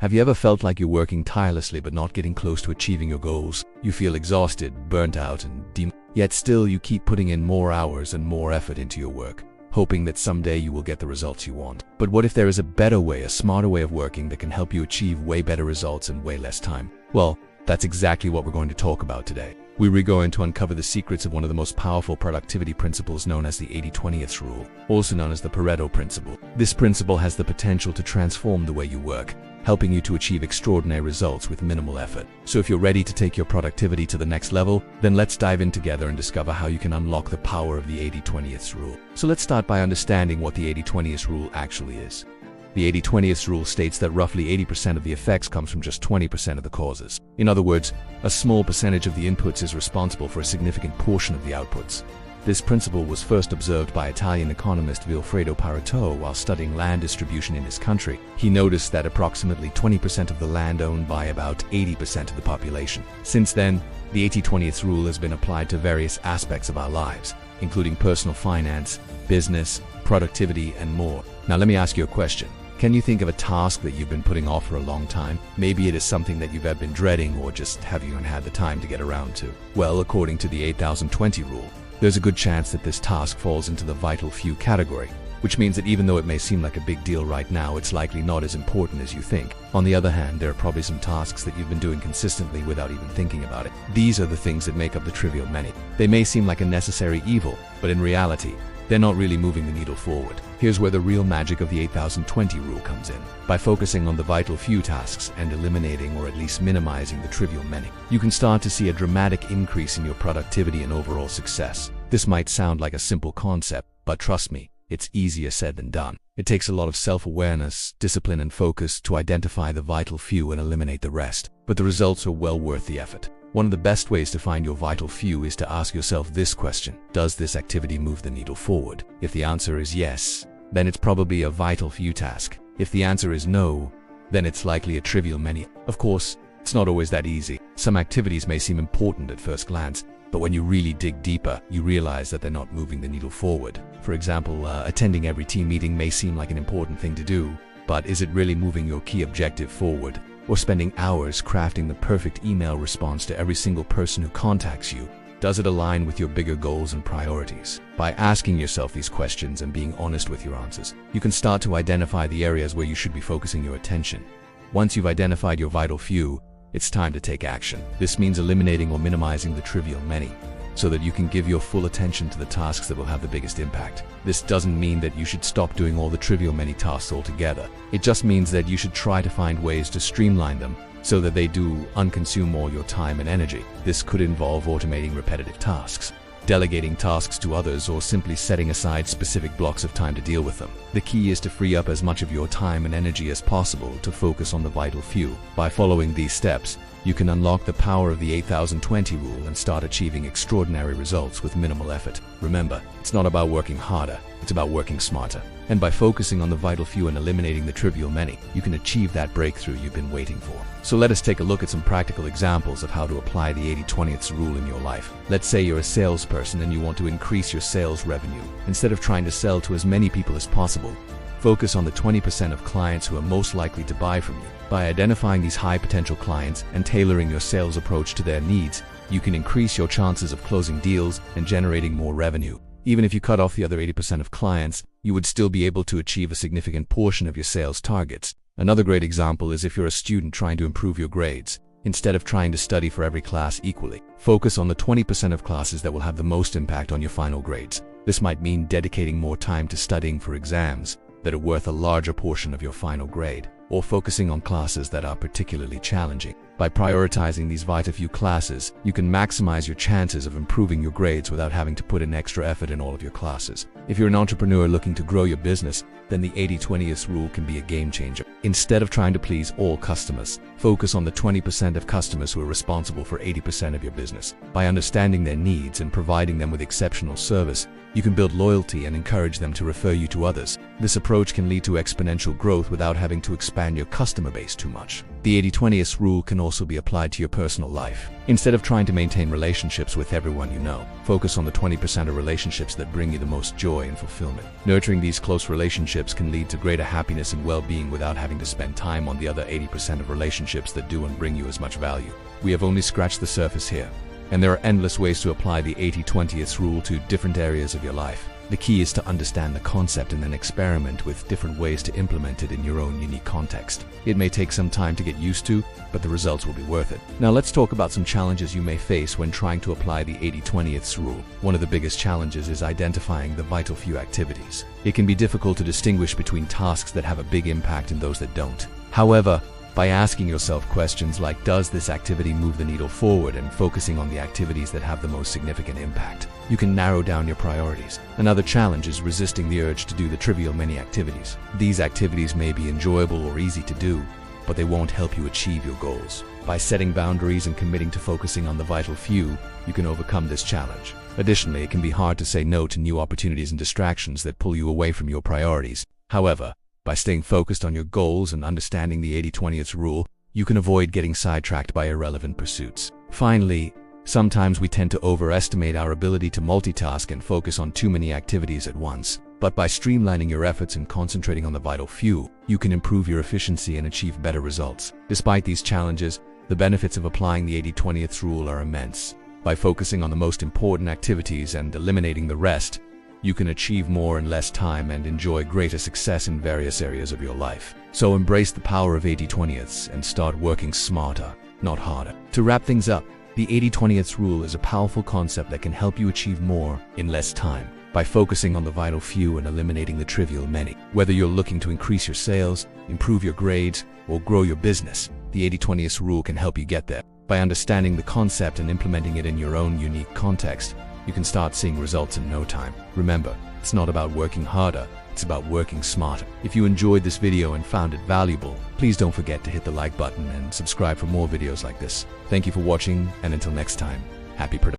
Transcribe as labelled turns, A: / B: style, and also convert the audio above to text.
A: Have you ever felt like you're working tirelessly but not getting close to achieving your goals? You feel exhausted, burnt out, and yet still you keep putting in more hours and more effort into your work, hoping that someday you will get the results you want. But what if there is a better way, a smarter way of working that can help you achieve way better results in way less time? Well, that's exactly what we're going to talk about today. We're going to uncover the secrets of one of the most powerful productivity principles known as the 80-20th rule, also known as the Pareto principle. This principle has the potential to transform the way you work, helping you to achieve extraordinary results with minimal effort. So if you're ready to take your productivity to the next level, then let's dive in together and discover how you can unlock the power of the 80-20th rule. So let's start by understanding what the 80-20th rule actually is. The 80-20th rule states that roughly 80% of the effects comes from just 20% of the causes. In other words, a small percentage of the inputs is responsible for a significant portion of the outputs. This principle was first observed by Italian economist Vilfredo Pareto while studying land distribution in his country. He noticed that approximately 20% of the land owned by about 80% of the population. Since then, the 80-20th rule has been applied to various aspects of our lives, including personal finance, business, productivity, and more. Now let me ask you a question. Can you think of a task that you've been putting off for a long time? Maybe it is something that you've been dreading or just haven't had the time to get around to. Well, according to the 8000-20 rule, there's a good chance that this task falls into the vital few category, which means that even though it may seem like a big deal right now, it's likely not as important as you think. On the other hand, there are probably some tasks that you've been doing consistently without even thinking about it. These are the things that make up the trivial many. They may seem like a necessary evil, but in reality, they're not really moving the needle forward. Here's where the real magic of the 8000-20 rule comes in. By focusing on the vital few tasks and eliminating or at least minimizing the trivial many, you can start to see a dramatic increase in your productivity and overall success. This might sound like a simple concept, but trust me, it's easier said than done. It takes a lot of self-awareness, discipline, and focus to identify the vital few and eliminate the rest. But the results are well worth the effort. One of the best ways to find your vital few is to ask yourself this question: does this activity move the needle forward? If the answer is yes, then it's probably a vital few task. If the answer is no, then it's likely a trivial many. Of course, it's not always that easy. Some activities may seem important at first glance, but when you really dig deeper, you realize that they're not moving the needle forward. For example, attending every team meeting may seem like an important thing to do, but is it really moving your key objective forward? Or spending hours crafting the perfect email response to every single person who contacts you? Does it align with your bigger goals and priorities? By asking yourself these questions and being honest with your answers, you can start to identify the areas where you should be focusing your attention. Once you've identified your vital few, it's time to take action. This means eliminating or minimizing the trivial many, so that you can give your full attention to the tasks that will have the biggest impact. This doesn't mean that you should stop doing all the trivial many tasks altogether. It just means that you should try to find ways to streamline them so that they do unconsume all your time and energy. This could involve automating repetitive tasks, delegating tasks to others, or simply setting aside specific blocks of time to deal with them. The key is to free up as much of your time and energy as possible to focus on the vital few. By following these steps, you can unlock the power of the 8000-20 rule and start achieving extraordinary results with minimal effort. Remember, it's not about working harder, it's about working smarter. And by focusing on the vital few and eliminating the trivial many, you can achieve that breakthrough you've been waiting for. So let us take a look at some practical examples of how to apply the 80-20th rule in your life. Let's say you're a salesperson and you want to increase your sales revenue. Instead of trying to sell to as many people as possible, focus on the 20% of clients who are most likely to buy from you. By identifying these high potential clients and tailoring your sales approach to their needs, you can increase your chances of closing deals and generating more revenue. Even if you cut off the other 80% of clients, you would still be able to achieve a significant portion of your sales targets. Another great example is if you're a student trying to improve your grades. Instead of trying to study for every class equally, focus on the 20% of classes that will have the most impact on your final grades. This might mean dedicating more time to studying for exams that are worth a larger portion of your final grade, or focusing on classes that are particularly challenging. By prioritizing these vital few classes, you can maximize your chances of improving your grades without having to put in extra effort in all of your classes. If you're an entrepreneur looking to grow your business, then the 80-20th rule can be a game changer. Instead of trying to please all customers, focus on the 20% of customers who are responsible for 80% of your business. By understanding their needs and providing them with exceptional service, you can build loyalty and encourage them to refer you to others. This approach can lead to exponential growth without having to expand expand your customer base too much. The 80-20 rule can also be applied to your personal life. Instead of trying to maintain relationships with everyone you know, focus on the 20% of relationships that bring you the most joy and fulfillment. Nurturing these close relationships can lead to greater happiness and well-being without having to spend time on the other 80% of relationships that do and bring you as much value. We have only scratched the surface here, and there are endless ways to apply the 80-20 rule to different areas of your life. The key is to understand the concept and then experiment with different ways to implement it in your own unique context. It may take some time to get used to, but the results will be worth it. Now let's talk about some challenges you may face when trying to apply the 80-20 rule. One of the biggest challenges is identifying the vital few activities. It can be difficult to distinguish between tasks that have a big impact and those that don't. However, by asking yourself questions like, does this activity move the needle forward, and focusing on the activities that have the most significant impact, you can narrow down your priorities. Another challenge is resisting the urge to do the trivial many activities. These activities may be enjoyable or easy to do, but they won't help you achieve your goals. By setting boundaries and committing to focusing on the vital few, you can overcome this challenge. Additionally, it can be hard to say no to new opportunities and distractions that pull you away from your priorities. However, by staying focused on your goals and understanding the 80-20 rule, you can avoid getting sidetracked by irrelevant pursuits. Finally, sometimes we tend to overestimate our ability to multitask and focus on too many activities at once. But by streamlining your efforts and concentrating on the vital few, you can improve your efficiency and achieve better results. Despite these challenges, the benefits of applying the 80-20 rule are immense. By focusing on the most important activities and eliminating the rest, you can achieve more in less time and enjoy greater success in various areas of your life. So embrace the power of 80-20 and start working smarter, not harder. To wrap things up, the 80-20 rule is a powerful concept that can help you achieve more in less time by focusing on the vital few and eliminating the trivial many. Whether you're looking to increase your sales, improve your grades, or grow your business, the 80-20 rule can help you get there. By understanding the concept and implementing it in your own unique context, you can start seeing results in no time. Remember, it's not about working harder, it's about working smarter. If you enjoyed this video and found it valuable, please don't forget to hit the like button and subscribe for more videos like this. Thank you for watching, and until next time, happy production.